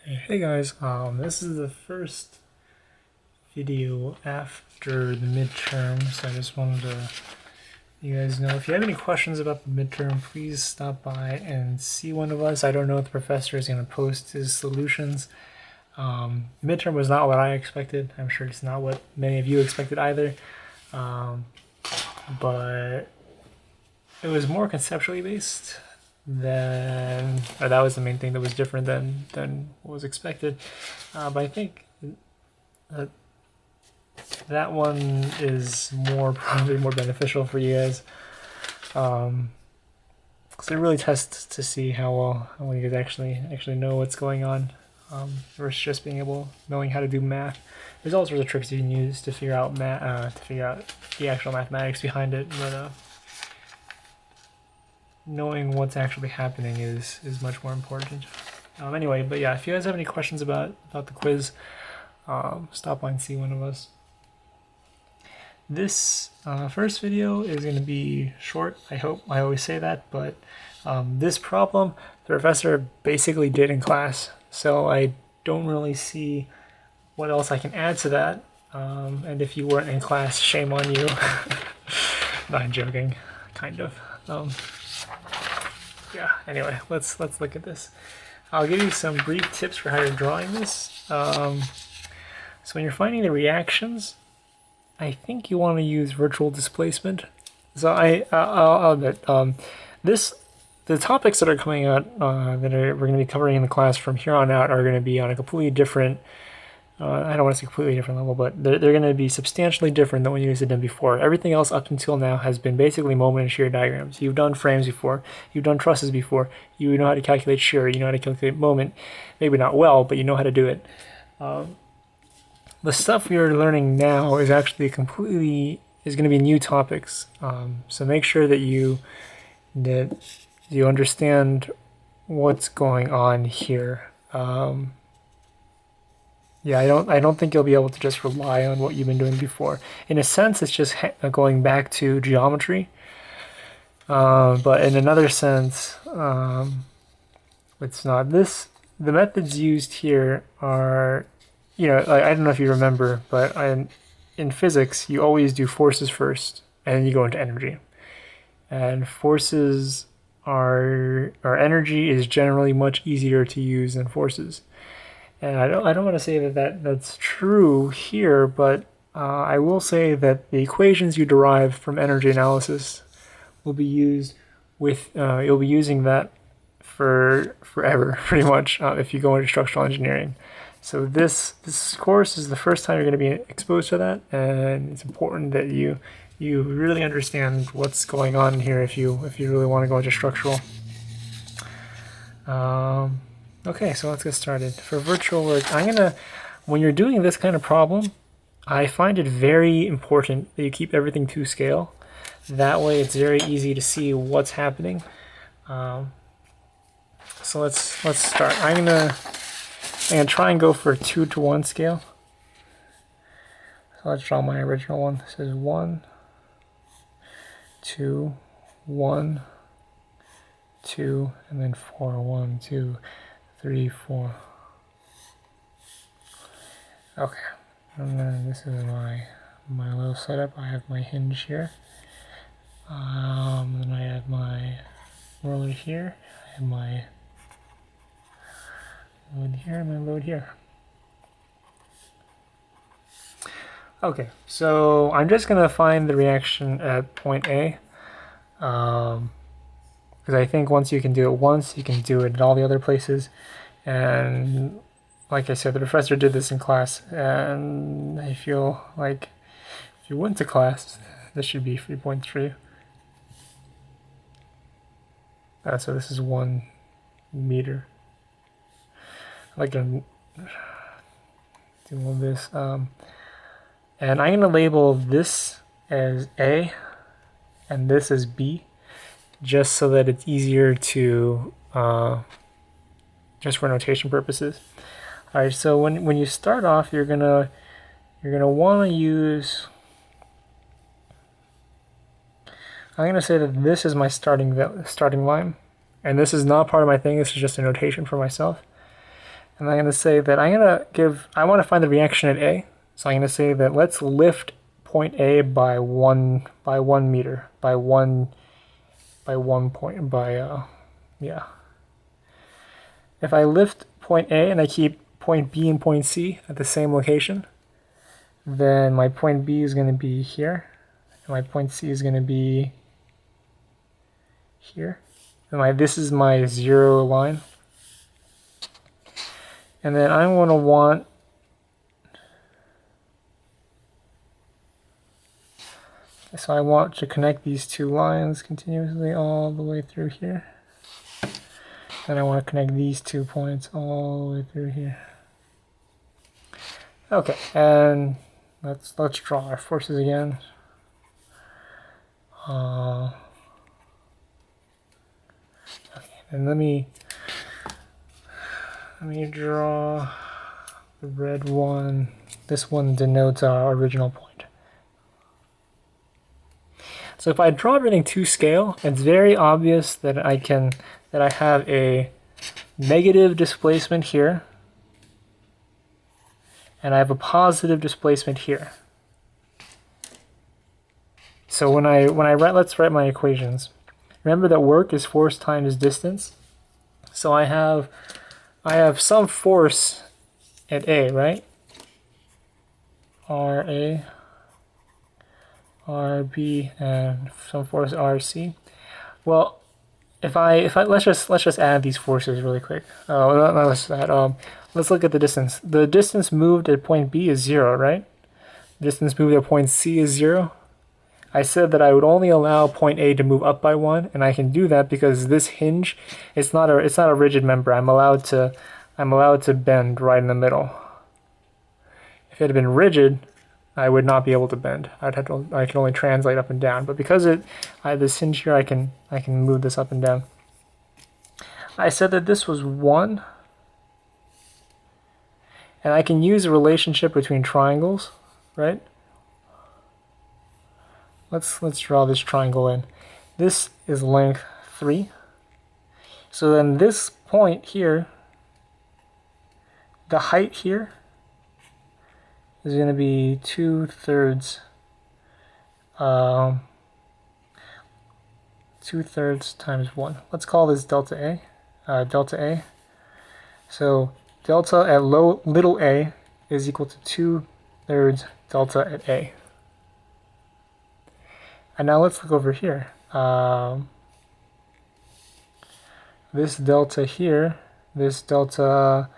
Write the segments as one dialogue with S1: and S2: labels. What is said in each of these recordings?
S1: Hey guys, this is the first video after the midterm, so I just wanted to let you guys know if you have any questions about the midterm, please stop by and see one of us. I don't know if the professor is going to post his solutions. Midterm was not what I expected. I'm sure it's not what many of you expected either, but it was more conceptually based than, or that was the main thing that was different than what was expected. But I think that one is probably more beneficial for you guys, because it really tests to see how well you guys actually know what's going on, versus just knowing how to do math. There's all sorts of tricks you can use to figure out the actual mathematics behind it, but knowing what's actually happening is much more important. Anyway, but yeah, if you guys have any questions about the quiz, stop by and see one of us. This first video is going to be short. I hope. I always say that, but this problem the professor basically did in class, so I don't really see what else I can add to that. And if you weren't in class, shame on you. No, I'm joking, kind of. Yeah. Anyway, let's look at this. I'll give you some brief tips for how you're drawing this. So when you're finding the reactions, I think you want to use virtual displacement. So I'll admit, the topics that are coming out we're going to be covering in the class from here on out are going to be on a completely different. I don't want to say completely different level, but they're going to be substantially different than what you guys have done before. Everything else up until now has been basically moment and shear diagrams. You've done frames before, you've done trusses before, you know how to calculate shear, you know how to calculate moment. Maybe not well, but you know how to do it. The stuff we are learning now is actually going to be new topics. So make sure that you understand what's going on here. Yeah, I don't think you'll be able to just rely on what you've been doing before. In a sense, it's just going back to geometry. But in another sense, it's not. The methods used here are, I don't know if you remember, but in physics, you always do forces first, and then you go into energy. And forces or energy is generally much easier to use than forces. And I don't want to say that's true here, but I will say that the equations you derive from energy analysis will be used you'll be using that for forever, pretty much, if you go into structural engineering. So this course is the first time you're going to be exposed to that, and it's important that you really understand what's going on here if you really want to go into structural. Okay, so let's get started. For virtual work, when you're doing this kind of problem, I find it very important that you keep everything to scale. That way it's very easy to see what's happening. So let's start. I'm gonna try and go for a 2-to-1 scale. So let's draw my original one. This is 1, 2, 1, 2, and then 4, 1, 2, 3, 4. Okay, and then this is my little setup. I have my hinge here. Then I have my roller here. I have my load here and my load here. Okay, so I'm just gonna find the reaction at point A. Because I think once you can do it once, you can do it at all the other places. And like I said, the professor did this in class, and I feel like if you went to class, this should be 3.3. So this is 1 meter. I like to do all this. And I'm going to label this as A and this as B, just so that it's easier to, just for notation purposes. All right, so when you start off, you're gonna want to use. I'm gonna say that this is my starting line, and this is not part of my thing. This is just a notation for myself. And I'm going to say that I want to find the reaction at A. So I'm going to say that let's lift point A by 1 meter, by one point, yeah. If I lift point A and I keep point B and point C at the same location, then my point B is going to be here, and my point C is going to be here. And this is my 0 line. And then I'm going to want so I want to connect these two lines continuously all the way through here. And I want to connect these 2 points all the way through here. Okay, and let's draw our forces again. Okay, and let me draw the red one. This one denotes our original point. So if I draw everything to scale, it's very obvious that I have a negative displacement here, and I have a positive displacement here. So when I write, let's write my equations. Remember that work is force times distance. So I have some force at A, right? RA, RB, and some force RC. Well, if I let's just add these forces really quick. Let's look at the distance. The distance moved at point B is 0, right? The distance moved at point C is 0. I said that I would only allow point A to move up by 1, and I can do that because this hinge, it's not a rigid member. I'm allowed to bend right in the middle. If it had been rigid, I would not be able to bend. I can only translate up and down. But because I have this hinge here, I can move this up and down. I said that this was 1, and I can use a relationship between triangles, right? Let's draw this triangle in. This is length 3. So then this point here, the height here is going to be 2/3 times 1. Let's call this delta A. So delta at little a is equal to 2/3 delta at A. And now let's look over here. This delta here, this delta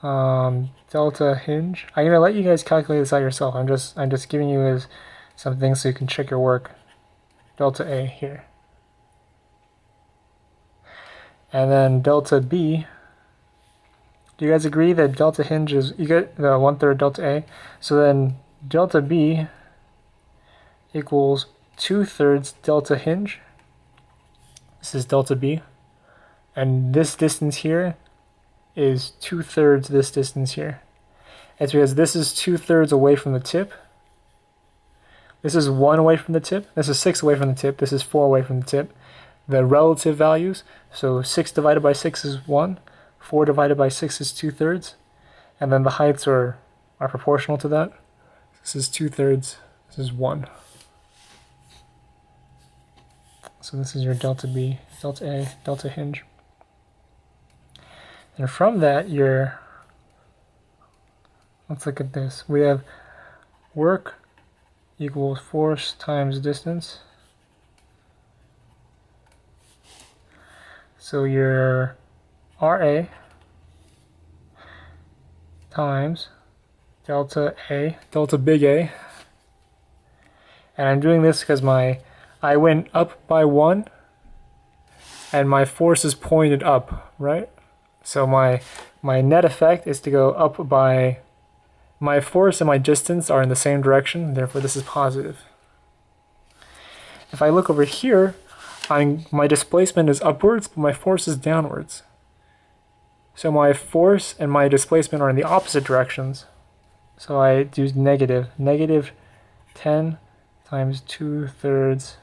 S1: hinge. I'm gonna let you guys calculate this out yourself. I'm just giving you as something so you can check your work. Delta A here. And then delta B. Do you guys agree that delta hinge is, you get the 1/3 delta A? So then delta B equals 2/3 delta hinge. This is delta B. And this distance here is 2/3 this distance here. It's because this is 2/3 away from the tip. This is 1 away from the tip. This is 6 away from the tip. This is 4 away from the tip. The relative values, so 6 divided by 6 is 1. 4 divided by 6 is 2/3. And then the heights are proportional to that. This is 2/3. This is 1. So this is your delta B, delta A, delta hinge. And from that, let's look at this. We have work equals force times distance. So your RA times delta A, delta big A. And I'm doing this because I went up by 1 and my force is pointed up, right? So my net effect is to go up by, my force and my distance are in the same direction, therefore this is positive. If I look over here, my displacement is upwards, but my force is downwards. So my force and my displacement are in the opposite directions. So I do negative 10 times 2/3.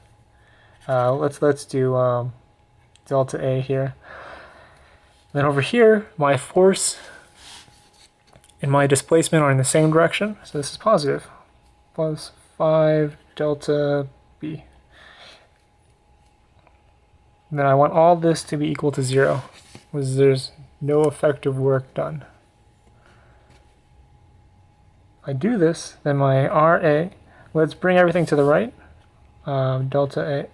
S1: Let's do delta A here. Then over here, my force and my displacement are in the same direction, so this is positive. Plus 5 delta B. And then I want all this to be equal to 0, because there's no effective work done. If I do this, then my RA, let's bring everything to the right. Delta A,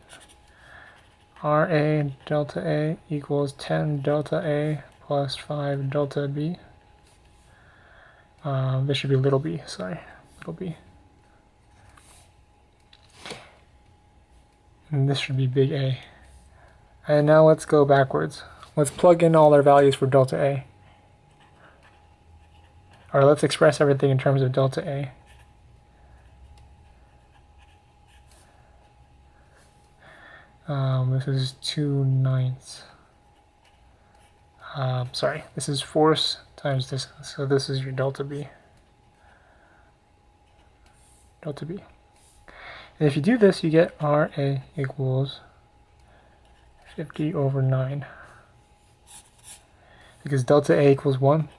S1: RA delta A equals 10 delta A plus 5 delta B. This should be little b, sorry, little b. And this should be big A. And now let's go backwards. Let's plug in all our values for delta A. Or let's express everything in terms of delta A. This is 2/9. Sorry, this is force times distance. So this is your delta B. Delta B. And if you do this, you get RA equals 50/9. Because delta A equals 1.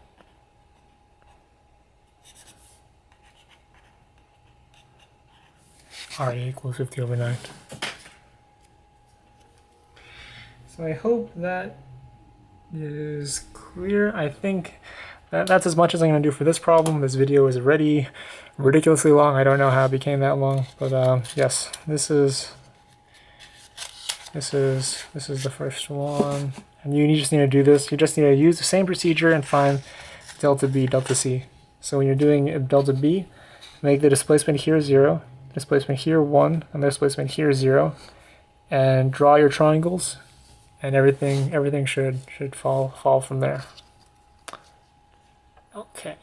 S1: RA equals 50/9. So I hope that is clear. I think that's as much as I'm going to do for this problem. This video is already ridiculously long. I don't know how it became that long, but yes, this is the first one. And you just need to do this. You just need to use the same procedure and find delta B, delta C. So when you're doing delta B, make the displacement here 0, displacement here 1, and displacement here 0, and draw your triangles, and everything should fall from there. Okay.